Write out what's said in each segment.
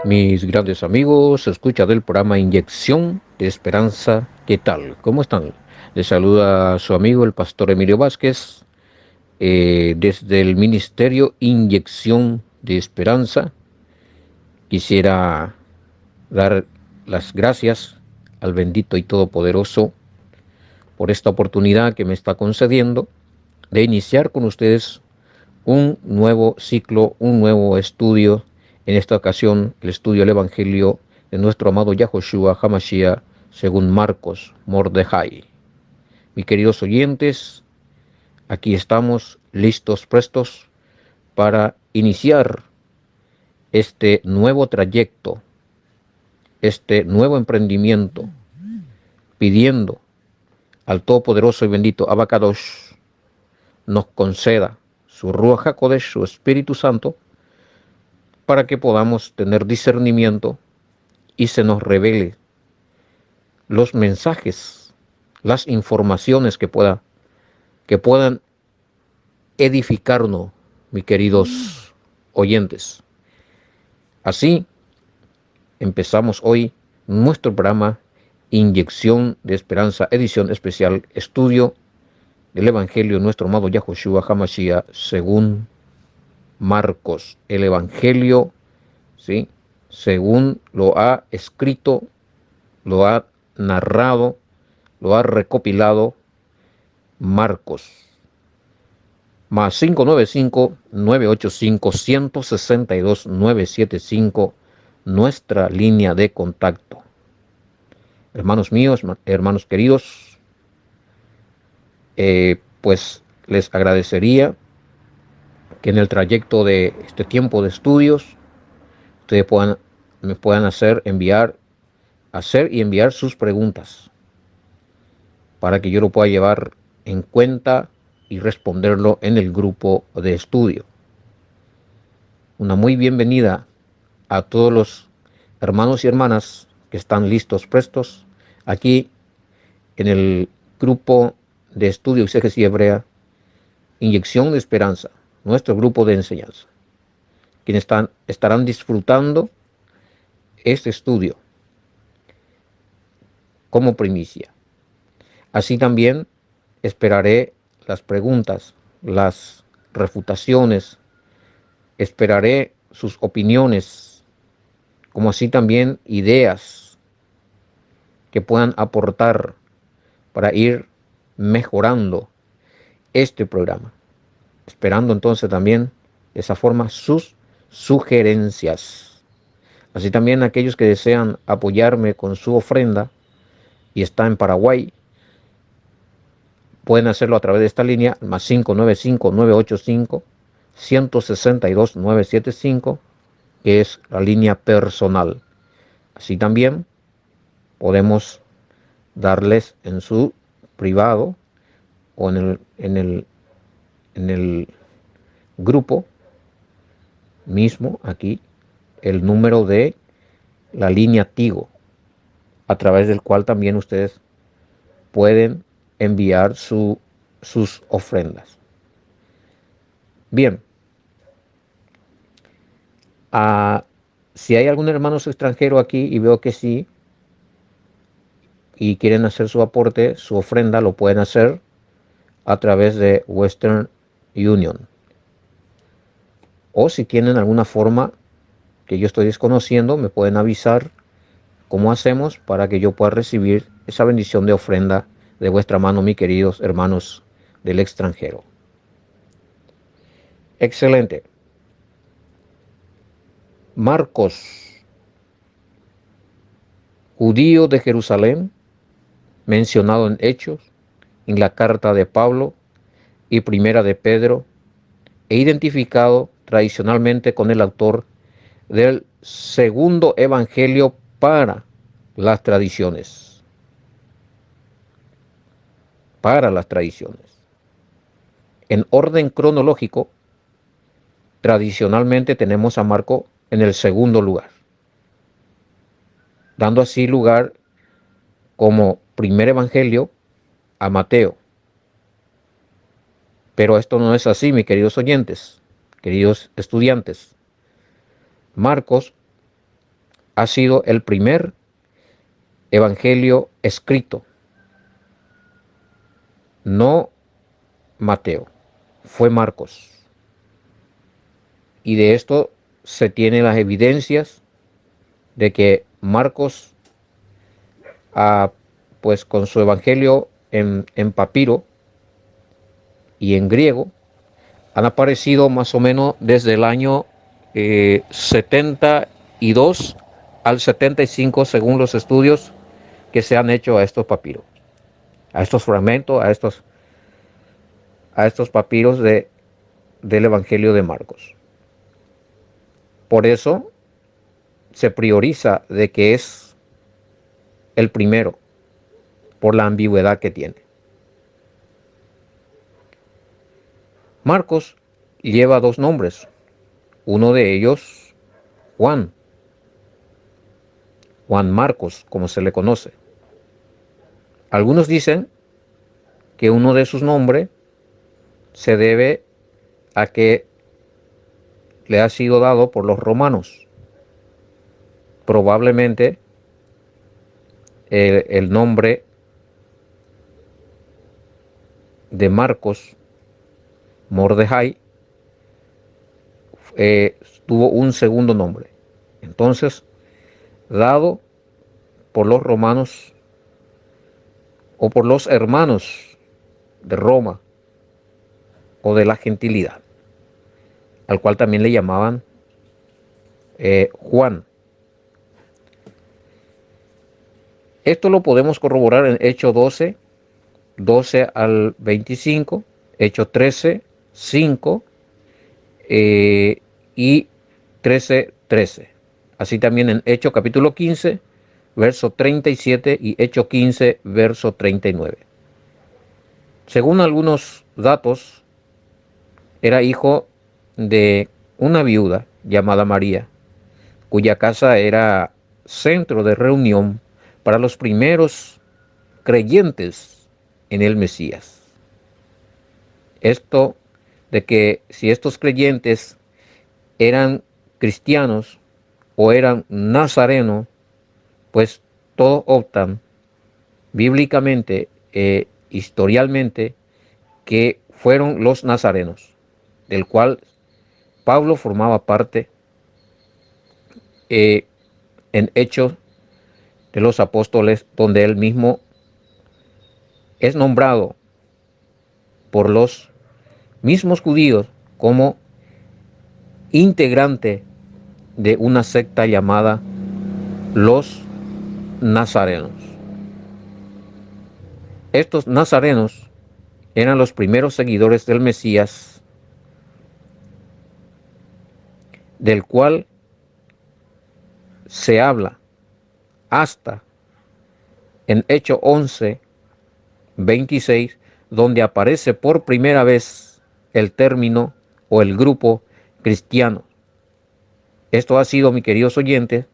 Mis grandes amigos, escucha del programa Inyección de Esperanza, ¿qué tal? ¿Cómo están? Les saluda su amigo el pastor Emilio Vázquez desde el Ministerio Inyección de Esperanza. Quisiera dar las gracias al bendito y todopoderoso por esta oportunidad que me está concediendo de iniciar con ustedes un nuevo ciclo, un nuevo estudio, en esta ocasión el estudio del Evangelio de nuestro amado Yahushua Hamashiach según Marcos Mordejai. Mis queridos oyentes, aquí estamos listos, prestos para iniciar este nuevo trayecto, este nuevo emprendimiento, pidiendo al Todopoderoso y bendito Abacadosh nos conceda su Ruach HaKodesh, su Espíritu Santo, para que podamos tener discernimiento y se nos revele los mensajes, las informaciones que puedan edificarnos, mis queridos oyentes. Así empezamos hoy nuestro programa Inyección de Esperanza, edición especial, estudio del Evangelio de nuestro amado Yahushua Hamashiach según Marcos. El Evangelio, ¿sí?, según lo ha escrito, lo ha narrado, lo ha recopilado Marcos. Más 595-985-162-975, nuestra línea de contacto. Hermanos míos, hermanos queridos, pues les agradecería que en el trayecto de este tiempo de estudios, ustedes me puedan hacer y enviar sus preguntas para que yo lo pueda llevar en cuenta y responderlo en el grupo de estudio. Una muy bienvenida a todos los hermanos y hermanas que están listos, prestos, aquí en el grupo de estudio exégesis hebrea, Inyección de Esperanza, nuestro grupo de enseñanza, quienes estarán disfrutando este estudio como primicia. Así también esperaré las preguntas, las refutaciones, esperaré sus opiniones, como así también ideas que puedan aportar para ir mejorando este programa. Esperando entonces también de esa forma sus sugerencias. Así también aquellos que desean apoyarme con su ofrenda y está en Paraguay, pueden hacerlo a través de esta línea, más 595-985-162-975, que es la línea personal. Así también podemos darles en su privado o en el grupo mismo, aquí, el número de la línea Tigo, a través del cual también ustedes pueden enviar sus ofrendas. Bien, si hay algún hermano extranjero aquí, y veo que sí, y quieren hacer su aporte, su ofrenda, lo pueden hacer a través de Western Union. O si tienen alguna forma que yo estoy desconociendo, me pueden avisar cómo hacemos para que yo pueda recibir esa bendición de ofrenda de vuestra mano, mis queridos hermanos del extranjero. Excelente. Marcos, judío de Jerusalén, mencionado en Hechos, en la carta de Pablo y primera de Pedro, e identificado tradicionalmente con el autor del segundo evangelio para las tradiciones. Para las tradiciones. En orden cronológico, tradicionalmente tenemos a Marco en el segundo lugar, dando así lugar como primer evangelio a Mateo. Pero esto no es así, mis queridos oyentes, queridos estudiantes. Marcos ha sido el primer evangelio escrito, no Mateo, fue Marcos. Y de esto se tienen las evidencias de que Marcos, pues con su evangelio en papiro y en griego, han aparecido más o menos desde el año 72 al 75, según los estudios que se han hecho a estos papiros, a estos fragmentos, a estos papiros del Evangelio de Marcos. Por eso se prioriza de que es el primero, por la ambigüedad que tiene. Marcos lleva dos nombres, uno de ellos Juan Marcos, como se le conoce. Algunos dicen que uno de sus nombres se debe a que le ha sido dado por los romanos. Probablemente el nombre de Marcos Mordejai tuvo un segundo nombre. Entonces, dado por los romanos o por los hermanos de Roma o de la gentilidad, al cual también le llamaban Juan. Esto lo podemos corroborar en Hechos 12 al 25, Hechos 13, 5 y 13. Así también en Hechos capítulo 15, verso 37 y Hechos 15, verso 39. Según algunos datos, era hijo de una viuda llamada María, cuya casa era centro de reunión para los primeros creyentes en el Mesías. Esto de que si estos creyentes eran cristianos o eran nazarenos, pues todos optan bíblicamente, historialmente, que fueron los nazarenos, del cual Pablo formaba parte en Hechos de los Apóstoles, donde él mismo es nombrado por los mismos judíos como integrante de una secta llamada los nazarenos. Estos nazarenos eran los primeros seguidores del Mesías, del cual se habla hasta en Hechos 11, 26, donde aparece por primera vez el término o el grupo cristiano. Esto ha sido, mis queridos oyentes,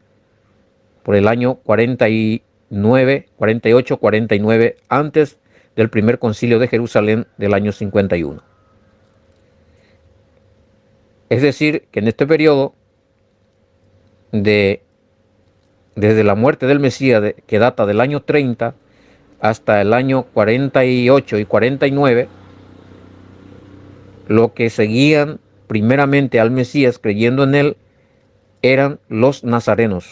por el año 49, 48, 49, antes del primer concilio de Jerusalén del año 51. Es decir, que en este periodo, desde la muerte del Mesías, que data del año 30 hasta el año 48 y 49, lo que seguían primeramente al Mesías creyendo en él eran los nazarenos.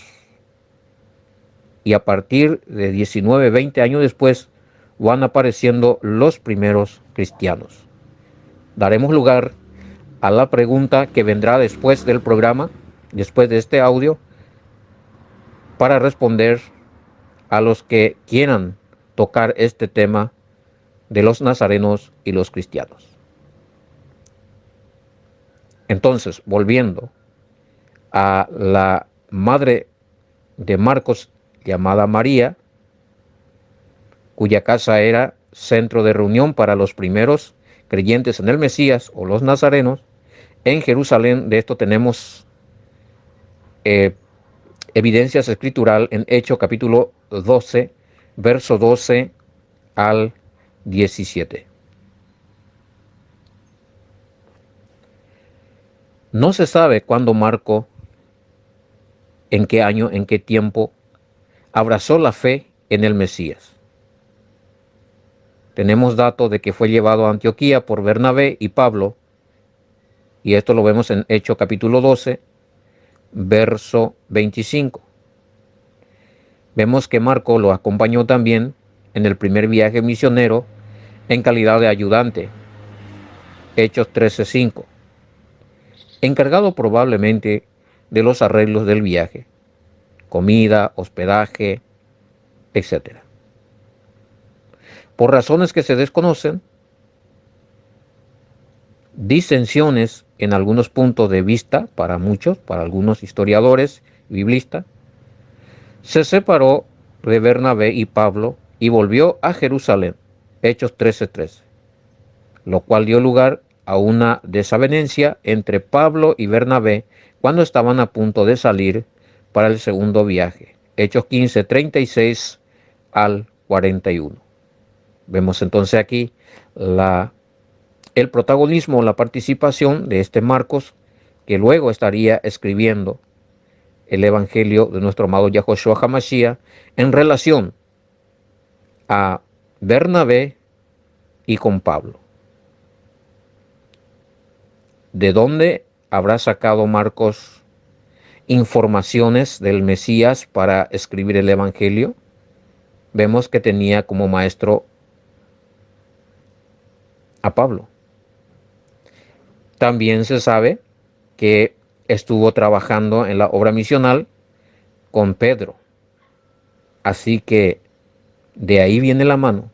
Y a partir de 19, 20 años después van apareciendo los primeros cristianos. Daremos lugar a la pregunta que vendrá después del programa, después de este audio, para responder a los que quieran tocar este tema de los nazarenos y los cristianos. Entonces, volviendo a la madre de Marcos llamada María, cuya casa era centro de reunión para los primeros creyentes en el Mesías o los nazarenos, en Jerusalén. De esto tenemos evidencias escritural en Hechos capítulo 12, verso 12 al 17. No se sabe cuándo Marco en qué año, en qué tiempo abrazó la fe en el Mesías. Tenemos datos de que fue llevado a Antioquía por Bernabé y Pablo, y esto lo vemos en Hechos capítulo 12, verso 25. Vemos que Marco lo acompañó también en el primer viaje misionero en calidad de ayudante, Hechos 13:5, encargado probablemente de los arreglos del viaje, comida, hospedaje, etc. Por razones que se desconocen, disensiones en algunos puntos de vista para muchos, para algunos historiadores y biblistas, se separó de Bernabé y Pablo y volvió a Jerusalén, Hechos 13:13, lo cual dio lugar a una desavenencia entre Pablo y Bernabé cuando estaban a punto de salir para el segundo viaje, Hechos 15:36 al 41. Vemos entonces aquí el protagonismo, la participación de este Marcos, que luego estaría escribiendo el Evangelio de nuestro amado Yahoshua HaMashiach en relación a Bernabé y con Pablo. ¿De dónde habrá sacado Marcos informaciones del Mesías para escribir el Evangelio? Vemos que tenía como maestro a Pablo. También se sabe que estuvo trabajando en la obra misional con Pedro. Así que de ahí viene la mano.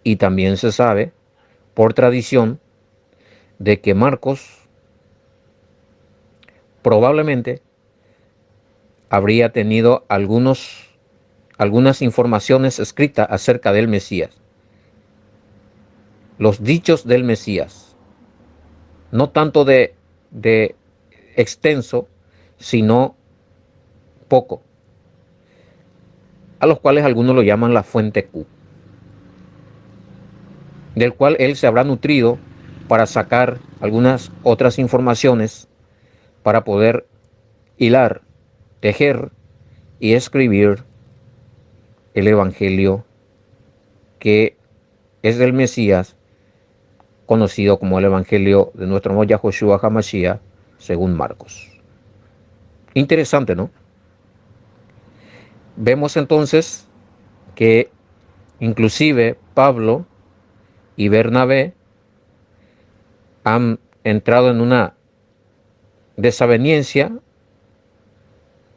Y también se sabe, por tradición, de que Marcos probablemente habría tenido algunas informaciones escritas acerca del Mesías. Los dichos del Mesías, no tanto de extenso, sino poco, a los cuales algunos lo llaman la fuente Q, del cual él se habrá nutrido para sacar algunas otras informaciones para poder hilar, tejer y escribir el Evangelio que es del Mesías, conocido como el Evangelio de nuestro amado Yahoshua HaMashiach, según Marcos. Interesante, ¿no? Vemos entonces que inclusive Pablo y Bernabé han entrado en una desaveniencia,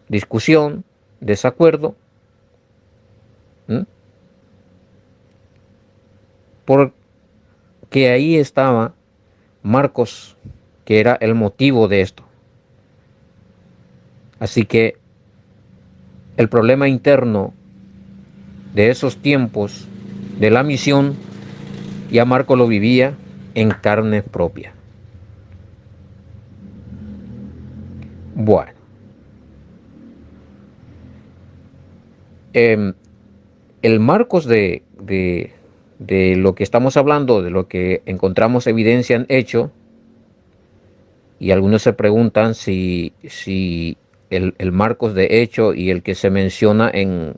discusión, desacuerdo, porque ahí estaba Marcos, que era el motivo de esto. Así que el problema interno de esos tiempos de la misión, ya Marcos lo vivía en carne propia. Bueno, el Marcos de lo que estamos hablando, de lo que encontramos evidencia en Hecho, y algunos se preguntan si el Marcos de Hecho y el que se menciona en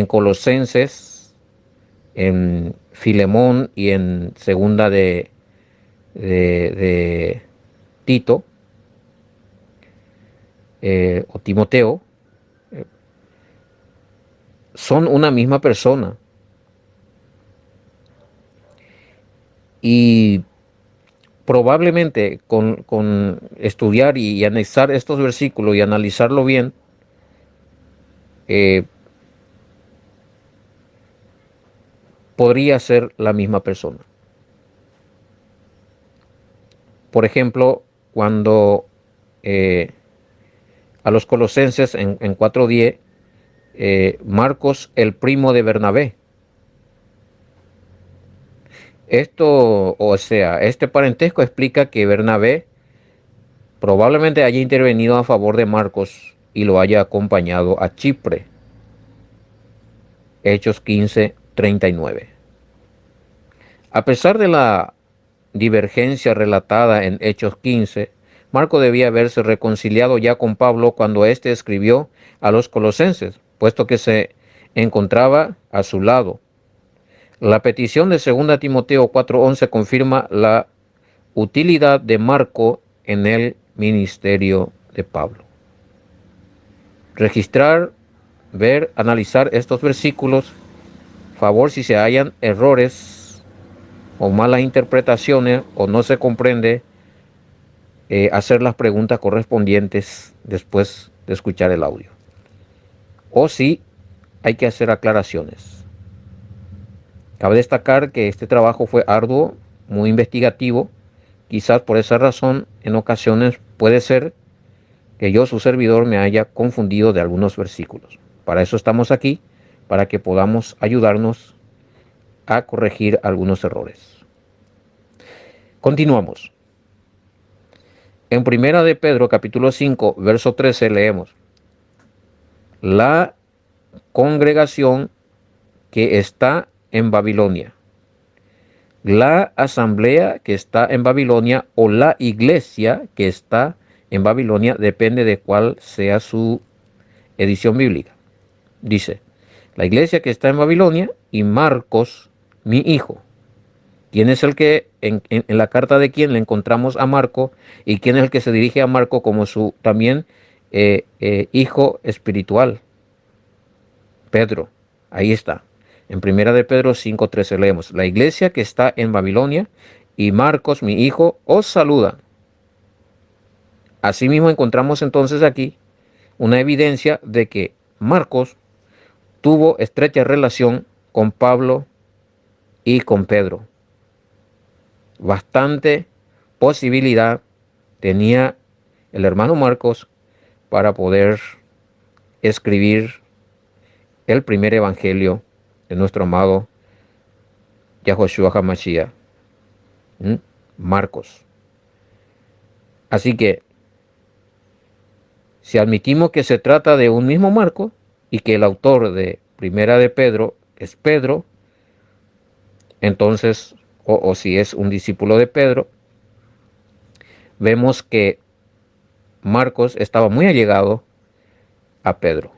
Colosenses, en Filemón y en segunda de Tito o Timoteo, son una misma persona. Y probablemente con estudiar y anexar estos versículos y analizarlo bien, podría ser la misma persona. Por ejemplo, cuando a los colosenses en 4:10, Marcos, el primo de Bernabé. Esto, o sea, este parentesco explica que Bernabé probablemente haya intervenido a favor de Marcos y lo haya acompañado a Chipre. Hechos 15:39. A pesar de la divergencia relatada en Hechos 15, Marco debía haberse reconciliado ya con Pablo cuando éste escribió a los colosenses, puesto que se encontraba a su lado. La petición de 2 Timoteo 4:11 confirma la utilidad de Marco en el ministerio de Pablo. Registrar, ver, analizar estos versículos, favor si se hallan errores o malas interpretaciones o no se comprende, hacer las preguntas correspondientes después de escuchar el audio. O si hay que hacer aclaraciones. Cabe destacar que este trabajo fue arduo, muy investigativo. Quizás por esa razón, en ocasiones puede ser que yo, su servidor, me haya confundido de algunos versículos. Para eso estamos aquí, para que podamos ayudarnos a corregir algunos errores. Continuamos. En Primera de Pedro, capítulo 5, verso 13, leemos: la congregación que está en Babilonia, la asamblea que está en Babilonia o la iglesia que está en Babilonia, depende de cuál sea su edición bíblica. Dice, la iglesia que está en Babilonia y Marcos, mi hijo. ¿Quién es el que, en la carta de quién le encontramos a Marco, y quién es el que se dirige a Marco como su también hijo espiritual? Pedro. Ahí está. En Primera de Pedro 5:13 leemos, la iglesia que está en Babilonia y Marcos, mi hijo, os saluda. Asimismo encontramos entonces aquí una evidencia de que Marcos tuvo estrecha relación con Pablo y con Pedro. Bastante posibilidad tenía el hermano Marcos para poder escribir el primer evangelio de nuestro amado Yahushua HaMashiach, Marcos. Así que, si admitimos que se trata de un mismo Marco y que el autor de Primera de Pedro es Pedro, entonces, o si es un discípulo de Pedro, vemos que Marcos estaba muy allegado a Pedro.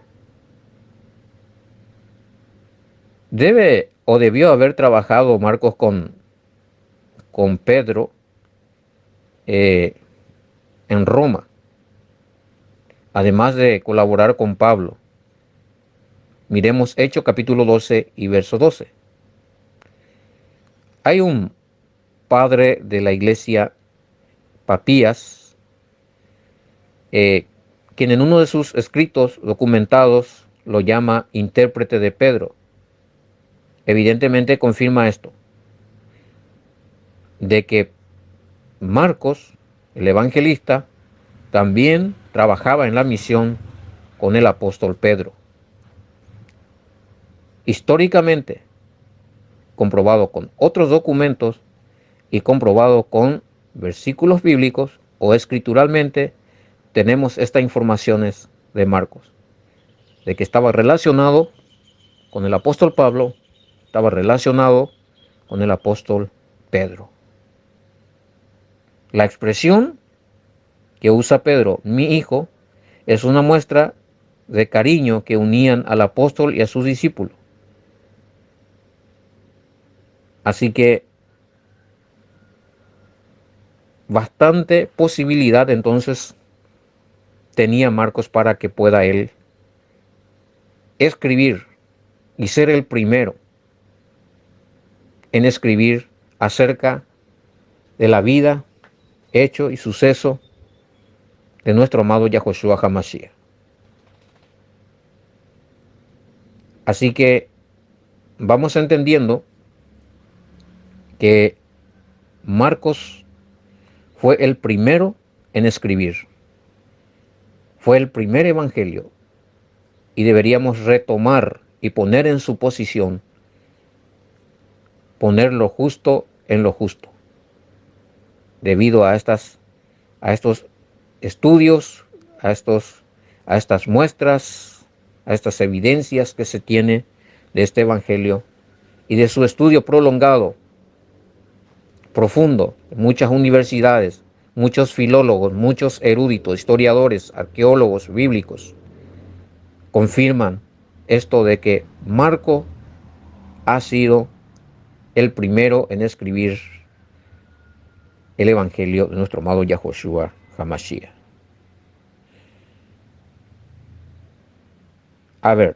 Debe o debió haber trabajado Marcos con Pedro en Roma, además de colaborar con Pablo. Miremos Hechos capítulo 12 y verso 12. Hay un padre de la iglesia, Papías, quien en uno de sus escritos documentados lo llama intérprete de Pedro. Evidentemente confirma esto, de que Marcos, el evangelista, también trabajaba en la misión con el apóstol Pedro. Históricamente, comprobado con otros documentos y comprobado con versículos bíblicos o escrituralmente, tenemos estas informaciones de Marcos, de que estaba relacionado con el apóstol Pablo, estaba relacionado con el apóstol Pedro. La expresión que usa Pedro, mi hijo, es una muestra de cariño que unían al apóstol y a sus discípulos. Así que bastante posibilidad entonces tenía Marcos para que pueda él escribir y ser el primero en escribir acerca de la vida, hecho y suceso de nuestro amado Yahushua HaMashiach. Así que vamos entendiendo que Marcos fue el primero en escribir, fue el primer evangelio, y deberíamos retomar y poner en su posición, poner lo justo en lo justo, debido a estos estudios, a estas muestras, a estas evidencias que se tiene de este evangelio y de su estudio prolongado, profundo, en muchas universidades, muchos filólogos, muchos eruditos, historiadores, arqueólogos bíblicos confirman esto de que Marco ha sido el primero en escribir el Evangelio de nuestro amado Yahushua HaMashiach. A ver,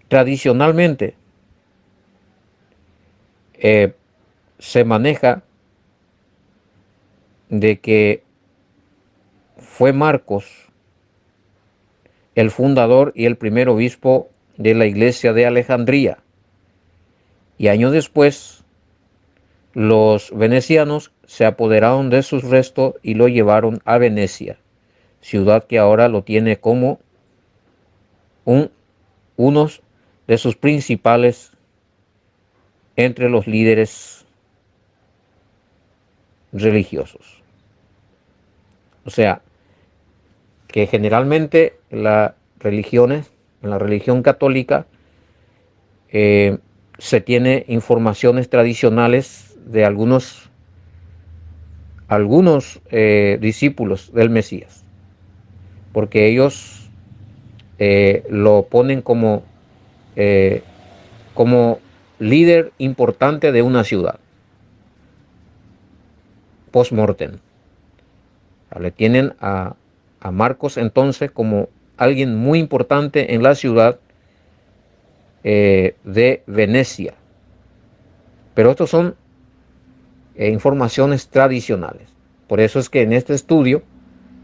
tradicionalmente se maneja de que fue Marcos el fundador y el primer obispo de la iglesia de Alejandría. Y años después, los venecianos se apoderaron de sus restos y lo llevaron a Venecia, ciudad que ahora lo tiene como uno de sus principales entre los líderes religiosos. O sea, que generalmente en la religión católica, se tiene informaciones tradicionales de algunos discípulos del Mesías, porque ellos lo ponen como líder importante de una ciudad, post-mortem. Le tienen a Marcos entonces como alguien muy importante en la ciudad de Venecia. Pero estos son informaciones tradicionales. Por eso es que en este estudio,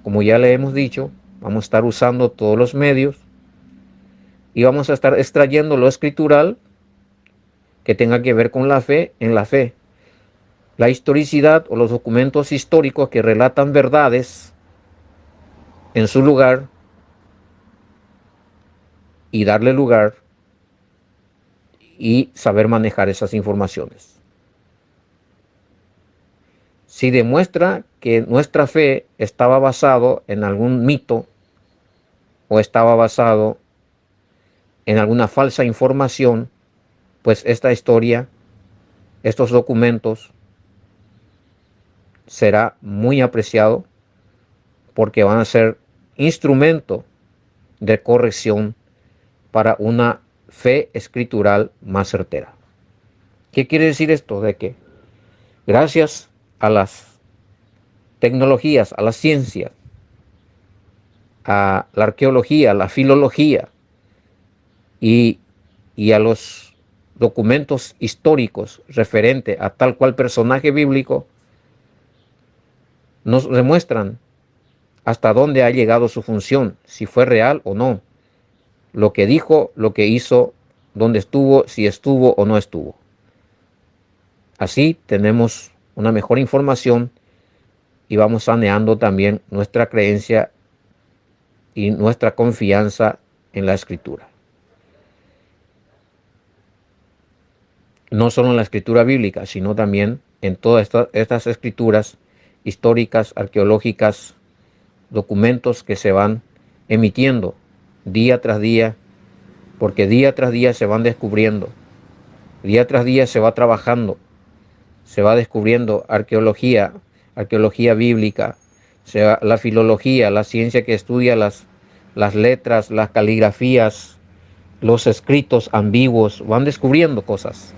como ya le hemos dicho, vamos a estar usando todos los medios y vamos a estar extrayendo lo escritural que tenga que ver con la fe en la fe. La historicidad o los documentos históricos que relatan verdades en su lugar y darle lugar y saber manejar esas informaciones. Si demuestra que nuestra fe estaba basado en algún mito o estaba basado en alguna falsa información, pues esta historia, estos documentos, será muy apreciado porque van a ser instrumento de corrección para una fe escritural más certera. ¿Qué quiere decir esto? De que gracias a las tecnologías, a la ciencia, a la arqueología, a la filología y a los documentos históricos referentes a tal cual personaje bíblico, nos demuestran hasta dónde ha llegado su función, si fue real o no, lo que dijo, lo que hizo, dónde estuvo, si estuvo o no estuvo. Así tenemos una mejor información y vamos saneando también nuestra creencia y nuestra confianza en la escritura. No solo en la escritura bíblica, sino también en todas estas escrituras históricas, arqueológicas, documentos que se van emitiendo día tras día, porque día tras día se van descubriendo, día tras día se va trabajando, se va descubriendo arqueología bíblica, la filología, la ciencia que estudia las letras, las caligrafías, los escritos ambiguos, van descubriendo cosas.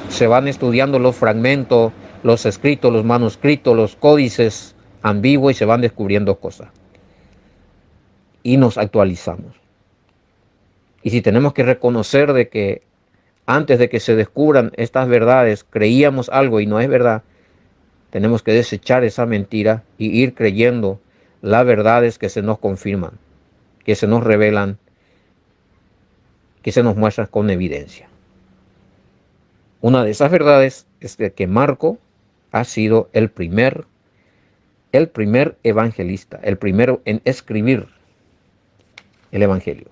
Se van estudiando los fragmentos, los escritos, los manuscritos, los códices ambiguos y se van descubriendo cosas. Y nos actualizamos. Y si tenemos que reconocer de que antes de que se descubran estas verdades creíamos algo y no es verdad, tenemos que desechar esa mentira y ir creyendo las verdades que se nos confirman, que se nos revelan, que se nos muestran con evidencia. Una de esas verdades es que Marco ha sido el primer evangelista, el primero en escribir el evangelio.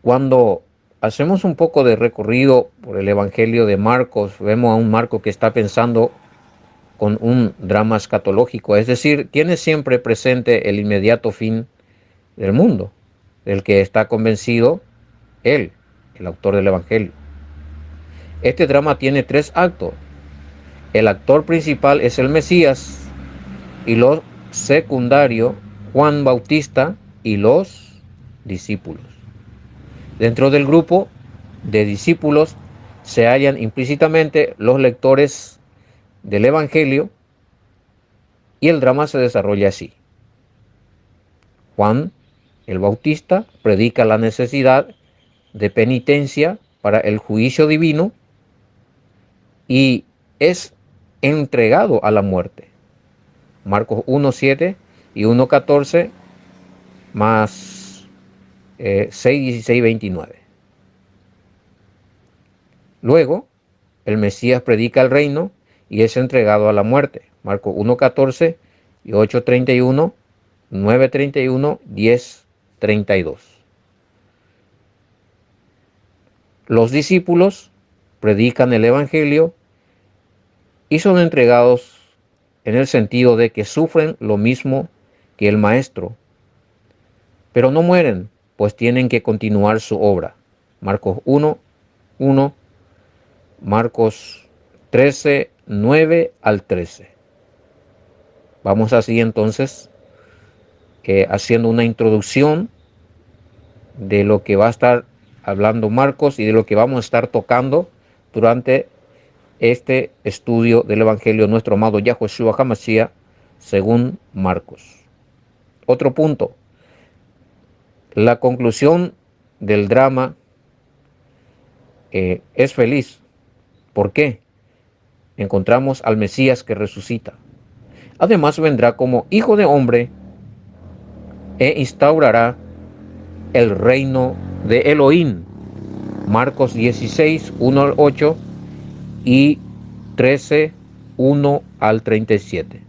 Cuando hacemos un poco de recorrido por el evangelio de Marcos, vemos a un Marco que está pensando con un drama escatológico, es decir, tiene siempre presente el inmediato fin del mundo, del que está convencido él, el autor del evangelio. Este drama tiene 3 actos. El actor principal es el Mesías y los secundarios Juan Bautista y los discípulos. Dentro del grupo de discípulos se hallan implícitamente los lectores del Evangelio y el drama se desarrolla así. Juan el Bautista predica la necesidad de penitencia para el juicio divino y es entregado a la muerte. Marcos 1:7 y 1:14 más 6, 16, 29. Luego, el Mesías predica el reino y es entregado a la muerte. Marcos 1:14 y 8:31, 9:31, 10:32. Los discípulos predican el Evangelio y son entregados en el sentido de que sufren lo mismo que el Maestro, pero no mueren, pues tienen que continuar su obra. Marcos 1:1, Marcos 13, 9 al 13. Vamos así entonces haciendo una introducción de lo que va a estar hablando Marcos y de lo que vamos a estar tocando durante este estudio del Evangelio de nuestro amado Yahushua HaMashiach según Marcos. Otro punto, la conclusión del drama es feliz. ¿Por qué? Encontramos al Mesías que resucita. Además vendrá como hijo de hombre e instaurará el reino de Elohim. Marcos 16, 1 al 8 y 13, 1 al 37.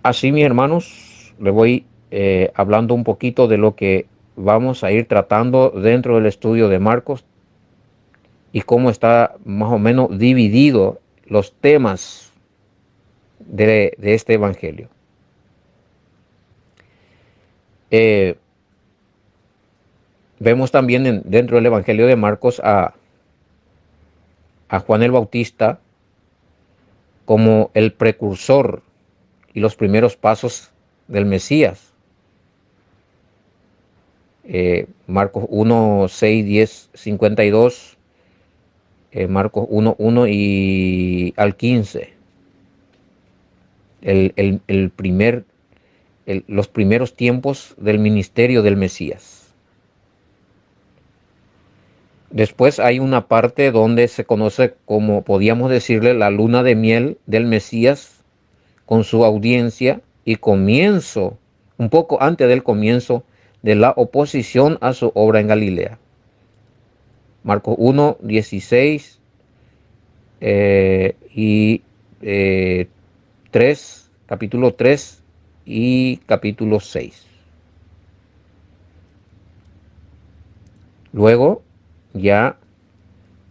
Así, mis hermanos, les voy hablando un poquito de lo que vamos a ir tratando dentro del estudio de Marcos y cómo está más o menos dividido los temas de este evangelio. Vemos también dentro del evangelio de Marcos a Juan el Bautista como el precursor y los primeros pasos del Mesías. Marcos 1, 6, 10, 52, Marcos 1, 1 y al 15. Los primeros tiempos del ministerio del Mesías. Después hay una parte donde se conoce como, podríamos decirle, la luna de miel del Mesías con su audiencia y comienzo, un poco antes del comienzo de la oposición a su obra en Galilea. Marcos 1, 16 y 3, capítulo 3 y capítulo 6. Luego ya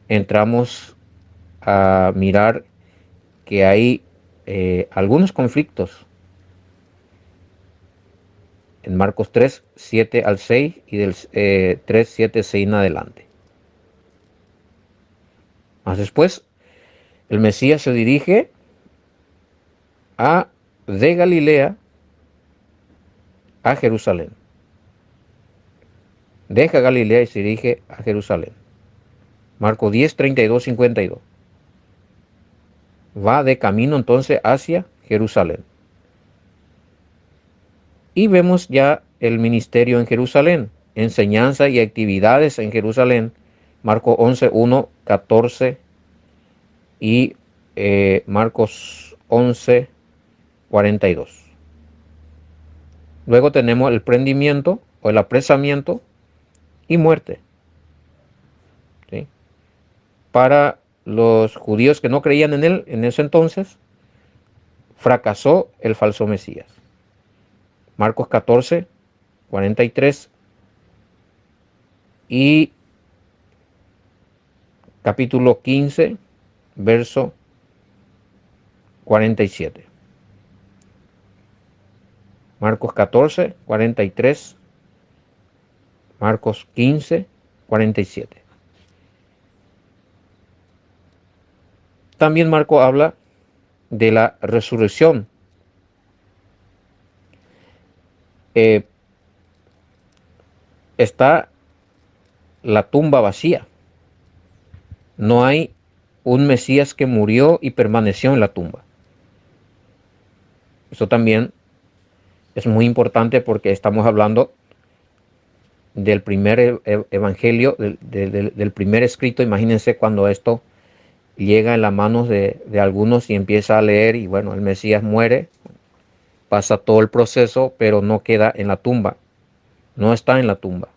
entramos a mirar que hay algunos conflictos en Marcos 3, 7 al 6 y del 3, 7, 6 en adelante. Más después, el Mesías se dirige de Galilea a Jerusalén. Deja Galilea y se dirige a Jerusalén. Marcos 10, 32, 52. Va de camino entonces hacia Jerusalén. Y vemos ya el ministerio en Jerusalén, enseñanza y actividades en Jerusalén. Marcos 11, 1, 14 y Marcos 11, 42. Luego tenemos el prendimiento o el apresamiento y muerte. ¿Sí? Para los judíos que no creían en él en ese entonces, fracasó el falso Mesías. Marcos 14, 43 y capítulo 15, verso 47. Marcos 14, 43, Marcos 15, 47. También Marcos habla de la resurrección. Está la tumba vacía. No hay un Mesías que murió y permaneció en la tumba. Eso también es muy importante porque estamos hablando del primer evangelio, del primer escrito. Imagínense cuando esto llega en las manos de algunos y empieza a leer y bueno, el Mesías muere, pasa todo el proceso, pero no queda en la tumba, no está en la tumba.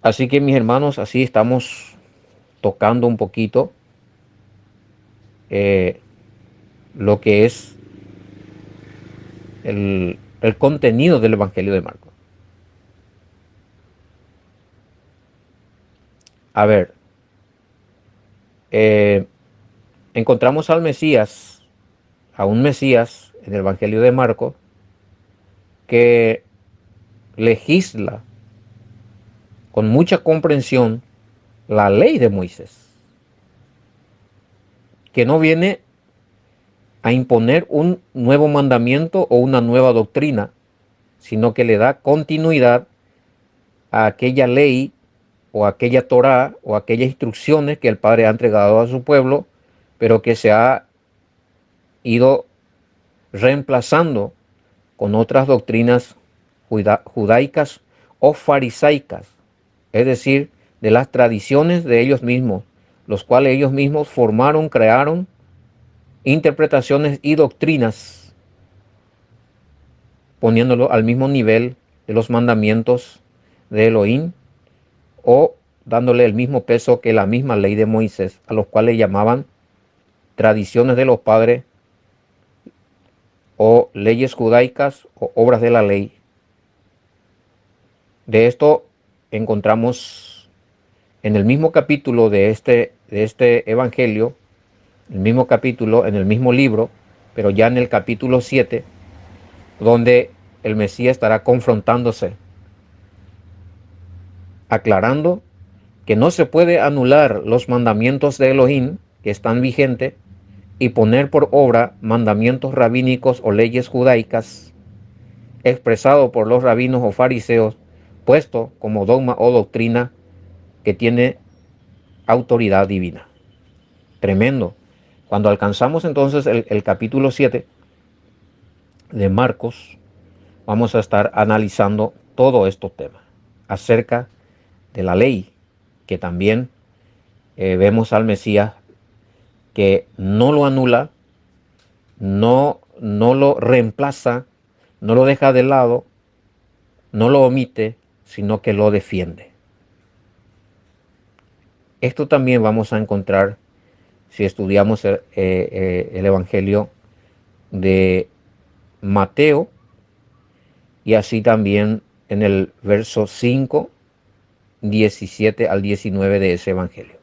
Así que mis hermanos, así estamos tocando un poquito lo que es el contenido del Evangelio de Marcos. A ver, encontramos al Mesías, a un Mesías en el Evangelio de Marcos, que legisla con mucha comprensión la ley de Moisés, que no viene a imponer un nuevo mandamiento o una nueva doctrina, sino que le da continuidad a aquella ley o aquella Torá o aquellas instrucciones que el Padre ha entregado a su pueblo, pero que se ha ido reemplazando con otras doctrinas judaicas o farisaicas, es decir, de las tradiciones de ellos mismos, los cuales ellos mismos formaron, crearon interpretaciones y doctrinas, poniéndolo al mismo nivel de los mandamientos de Elohim o dándole el mismo peso que la misma ley de Moisés, a los cuales llamaban tradiciones de los padres o leyes judaicas o obras de la ley. De esto encontramos en el mismo capítulo de este evangelio, el mismo capítulo, en el mismo libro, pero ya en el capítulo 7, donde el Mesías estará confrontándose, aclarando que no se puede anular los mandamientos de Elohim que están vigentes y poner por obra mandamientos rabínicos o leyes judaicas expresado por los rabinos o fariseos, puesto como dogma o doctrina que tiene autoridad divina. Tremendo. Cuando alcanzamos entonces el capítulo 7 de Marcos, vamos a estar analizando todos estos temas acerca de la ley, que también vemos al Mesías que no lo anula, no lo reemplaza, no lo deja de lado, no lo omite, sino que lo defiende. Esto también vamos a encontrar si estudiamos el Evangelio de Mateo y así también en el verso 5, 17 al 19 de ese Evangelio.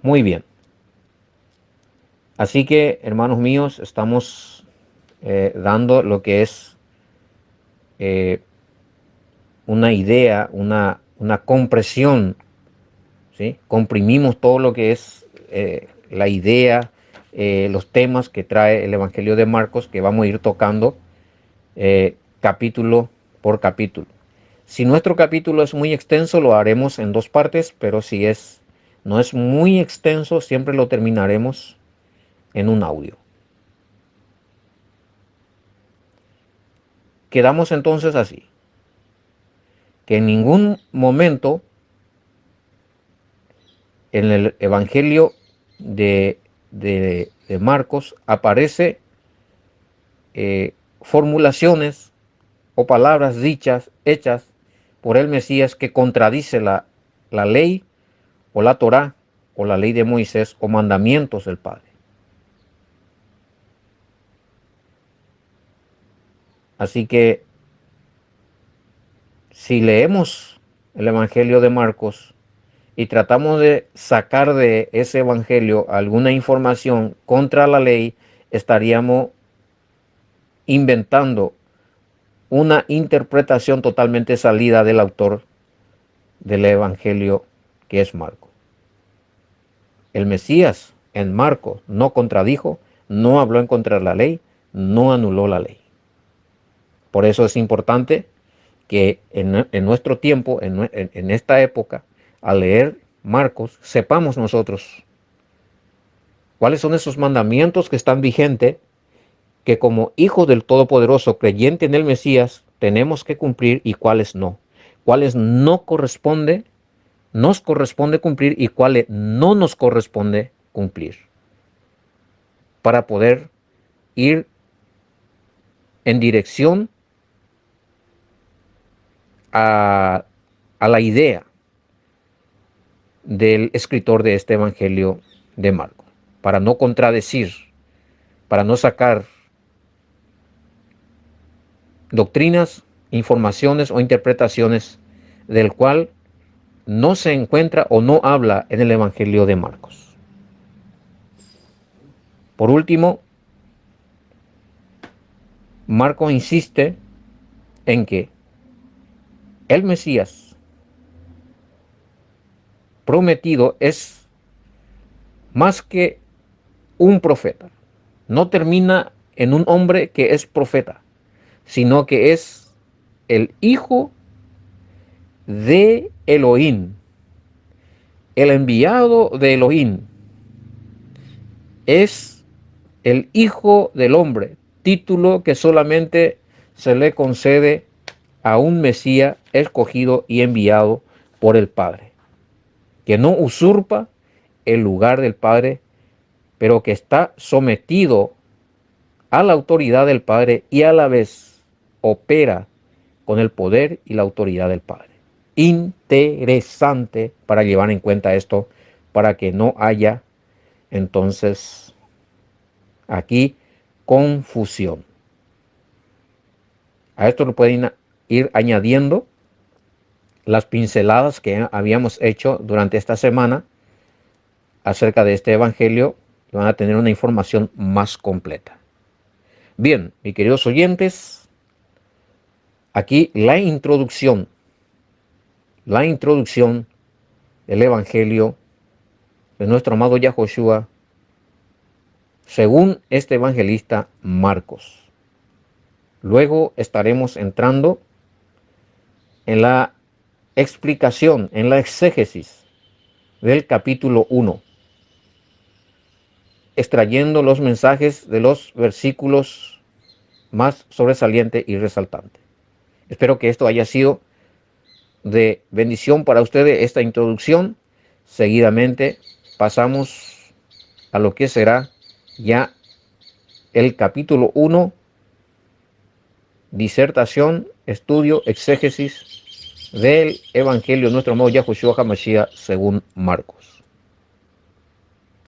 Muy bien. Así que, hermanos míos, estamos dando lo que es una idea, una compresión, ¿sí? Comprimimos todo lo que es la idea, los temas que trae el Evangelio de Marcos, que vamos a ir tocando capítulo por capítulo. Si nuestro capítulo es muy extenso, lo haremos en dos partes, pero si no es muy extenso, siempre lo terminaremos en un audio. Quedamos entonces así, que en ningún momento en el Evangelio de Marcos aparece formulaciones o palabras dichas, hechas por el Mesías que contradice la ley o la Torá o la ley de Moisés o mandamientos del Padre. Así que si leemos el Evangelio de Marcos y tratamos de sacar de ese Evangelio alguna información contra la ley, estaríamos inventando una interpretación totalmente salida del autor del Evangelio, que es Marco. El Mesías en Marco no contradijo, no habló en contra de la ley, no anuló la ley. Por eso es importante que en nuestro tiempo, en esta época, al leer Marcos, sepamos nosotros cuáles son esos mandamientos que están vigentes, que como hijos del Todopoderoso, creyente en el Mesías, tenemos que cumplir, y cuáles no. Cuáles nos corresponde cumplir, y cuáles no nos corresponde cumplir, para poder ir en dirección a la idea del escritor de este Evangelio de Marcos, para no contradecir, para no sacar doctrinas, informaciones o interpretaciones del cual no se encuentra o no habla en el Evangelio de Marcos. Por último, Marcos insiste en que el Mesías prometido es más que un profeta. No termina en un hombre que es profeta, sino que es el hijo de Elohim, el enviado de Elohim. Es el hijo del hombre, título que solamente se le concede a un Mesías escogido y enviado por el Padre, que no usurpa el lugar del Padre, pero que está sometido a la autoridad del Padre y a la vez opera con el poder y la autoridad del Padre. Interesante para llevar en cuenta esto, para que no haya entonces aquí confusión. A esto lo pueden ir añadiendo las pinceladas que habíamos hecho durante esta semana acerca de este evangelio, y van a tener una información más completa. Bien, mis queridos oyentes, aquí la introducción del evangelio de nuestro amado Yahoshua según este evangelista Marcos. Luego estaremos entrando en la explicación, en la exégesis del capítulo 1, extrayendo los mensajes de los versículos más sobresalientes y resaltantes. Espero que esto haya sido de bendición para ustedes, esta introducción. Seguidamente pasamos a lo que será ya el capítulo 1, disertación, estudio, exégesis del Evangelio de nuestro amado Yahushua HaMashiach según Marcos.